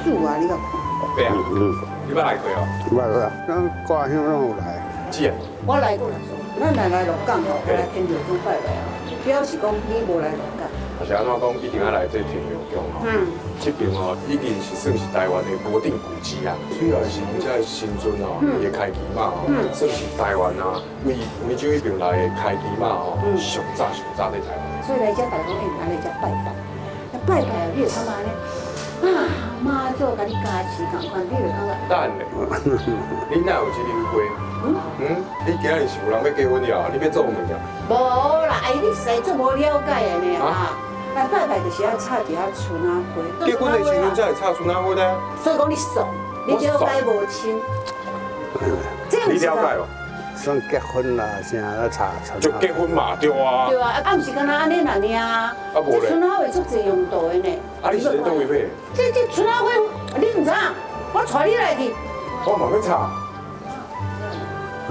煮啊，你甲看。对啊，你捌来过哦？捌啦，咱挂乡拢有来。是啊，我来过，咱来鹿港吼，来天桥中拜拜啊。表示讲你无来鹿港。是安怎讲？一定要来这天后宫吼。这边哦，已经是算是台湾的国定古迹啊。主要是讲这新村哦，伊的开基马哦，算是台湾啊，为这一边来的开基马哦，上早在台湾。所以来这大家会来这拜拜，拜拜你就感觉呢，啊，妈祖甲你加持同款，你就感觉。等咧，你哪有这个花？你今日是有人要结婚了，你要做媒啊？无啦，哎，你实在做无了解的呢啊！来拜拜就是要插一下春仔花。结婚的时阵才会插春仔花呢。所以讲你爽，你了解无清。你了解哦？算结婚啦，现在要查。就结婚嘛，对啊。对啊，啊，毋是干那安尼那呢啊？啊无咧。这春仔花足侪用途的呢。啊，你是咧倒位买？这春仔花，你唔知影？我带你来去。我嘛要插。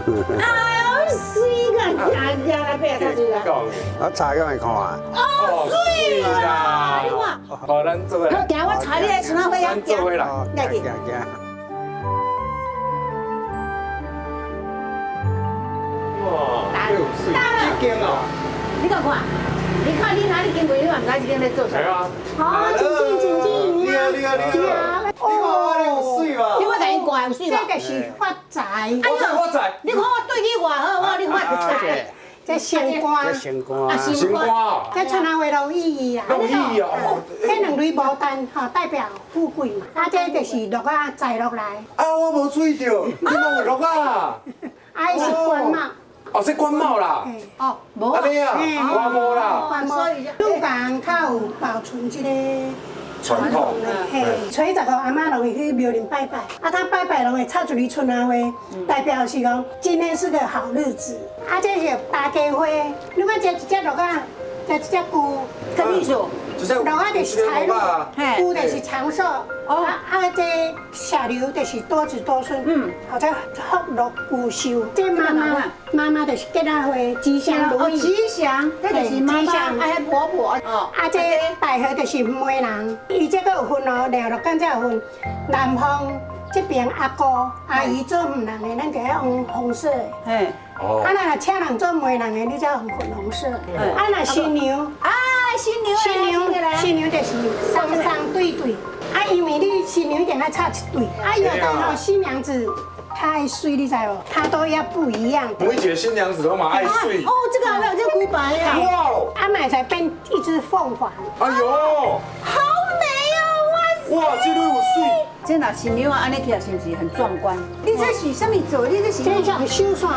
哎呦，水个，行来买啊，插水啦。我查给你看啊。哦，水啦！你看。好，咱做伙。行，我带你来春仔花呀，咱做伙啦。来去。哇，这间哦。你看看，你看你哪里经过，你嘛唔知这间在做啥。系啊。好，请进，你好，你好，你好。你看我有水嘛？你我甲你挂有水嘛？这个是发财，我知。你看我对你偌好，我你发财。这升官，这升官。升官啊！这春仔花有意义啊。有意义哦。这两蕊牡丹哈代表富贵嘛，啊这就是落啊摘落来。啊，我无注意到，你弄有落啊？啊是官帽。哦，这官帽啦。哦，无啊你啊，我无啦。官帽，鹿港较有保存这个传统的，嘿，初十五阿妈拢会去庙里拜拜，啊，他拜拜拢会插一蕊春仔花，代表是讲今天是个好日子。啊，这是大家花，你看这一只落啊，这一只牛，跟你说，落啊就是财路，牛就是长寿，这下流就是多子多孙，或者福禄无寿。这妈妈就是结啊花，吉祥如意。吉祥，这就是妈妈哎婆婆哦。啊，这大河就是媒人，伊这个有分哦，了落干才有分。南方这边阿姑阿姨做媒人的，咱就要用红色的。嘿，啊，那请人做媒人的，你才用粉红色。啊，那新娘，啊，新娘就是双对对。啊，因为你新娘一定要插一对。啊，有的吼新娘子。她爱水，你知无？她都要不一样的。每一个新娘子都嘛爱水。哦，这个还没有，这龟白呀。哇！阿买才变一只凤凰。哎呦，好美哦！哇，这里有水。这那新娘啊，安尼起来是不是很壮观？你这是什么做？你这是？这叫绣线。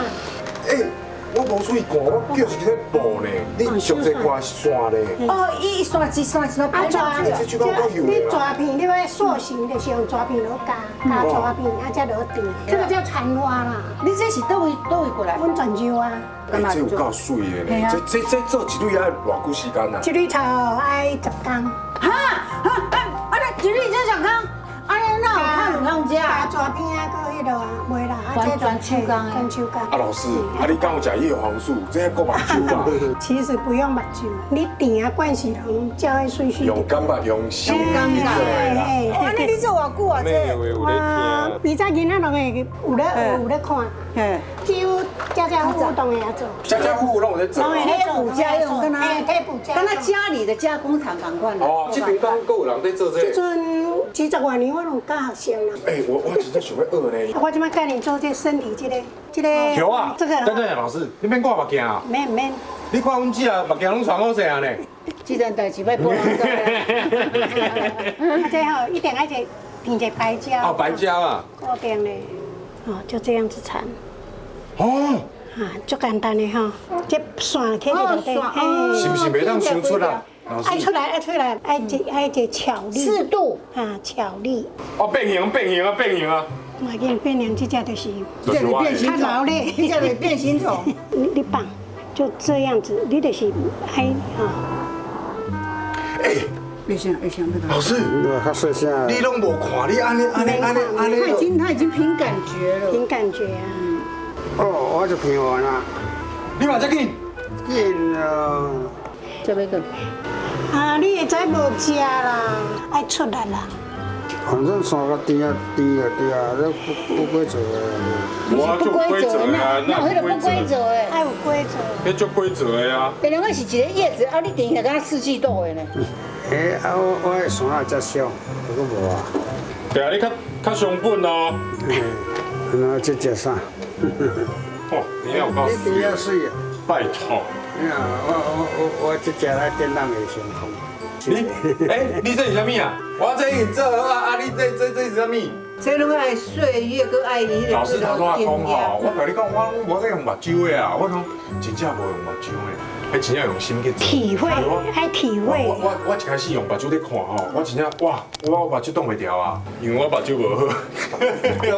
哎，我无注意看，我叫是去布呢。你上这挂是线嘞。哦，一刷一刷一刷排上去。你抓片，你要塑形就是用抓片落加抓片，啊才落定。这个叫缠花啦。你这是倒位过来？阮泉州啊。哎，这有够水的呢。这做一蕊要偌久时间啊？一蕊头爱10天。一蕊这10天，安尼哪有看两趟加吃？抓片啊，搁迄落啊，袂啦，全手工的。全手工。啊，老师，啊，你敢有食叶黄素？这还够目睭吧？其实不用目睭，你点啊灌洗龙，叫伊水水。用感觉，用心去做的啦。安尼你做偌久啊？这？哇，以前囡仔拢会有咧看，几乎家家户户都会做。家家户户拢有在做。贴补家用，跟他家里的加工厂同款的。哦，这边刚够有人在做这这阵几十外年我拢教学生啦。哎，我真正想要学呢。我即摆教你做这身体这个。有啊。这个。等等，老师，你免挂目镜啊？免。你看阮姐啊，目镜拢穿好势啊呢。这件代志要帮人做。啊，这吼一定爱填一白胶。哦，白胶啊。固定的，哦，就这样子缠。哦。啊，足简单的哈，这线起嚟就得。是不是袂当伤出啊？爱出来，爱一巧力。适度啊，巧力。哦，变形啊！嘛，给你变成这只就是。这里变形虫，你这里变形虫。你绑，就这样子，你就是爱啊。哎，越想，老师，较细声。你拢无看，你安尼。他已经凭感觉了。凭感觉啊。哦，我就平完啦。你嘛这紧？紧啊！这边个。啊，你会知无食啦，爱出来啦。反正三个低啊，那不规则的。我就规则啊，那有迄个不规则的，还有规则。那就规则的啊。别人我是一个叶子，啊，你电起敢四季豆的呢？我的山啊，遮小，不过无啊。对啊，你较上本哦。那这叫啥？哦，你有够你比较水啊！拜托。我这只来电当的先锋。你这是啥物啊？我这已经做啊，你这是啥物？这拢爱岁月，搁爱伊老师头拄仔讲吼，我甲你讲，我无在用目睭的啊，我讲真正无用目睭的，还真正用心去做。体会，还体会。我一开始用目睭在看吼，我真正哇，我目睭挡袂牢啊，因为我目睭无好，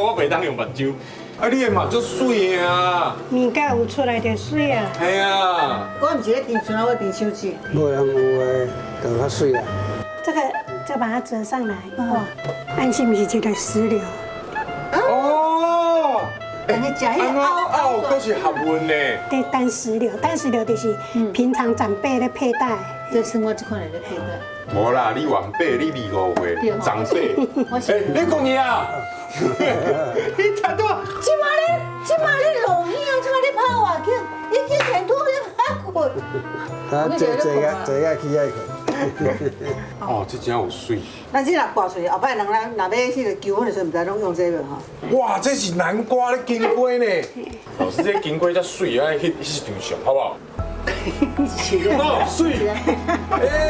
我袂当用目睭。啊，你的目睭水的啊！物件有出来就水啊。系啊。我唔是咧电船啊，我电手机。无人有的，就较水啊。这个再把它折上来，哦，安心是一个石榴。哦。人家讲安怎凹都是合运的。对，单石榴就是平常长辈咧佩戴。这生活这款人咧佩戴。无啦，你晚辈，你25岁，长辈。你讲你啊？你太多。即马咧录影，即马咧拍外景，你去前途咧拍过。这个去遐去。哦，这真有水。咱这若挂出去，后摆人若要迄个求婚的时候，唔知拢用这个哈。哇，这是南瓜咧金瓜呢。老师，这金瓜才水啊，迄张相好不好？是的。哦，水。哎，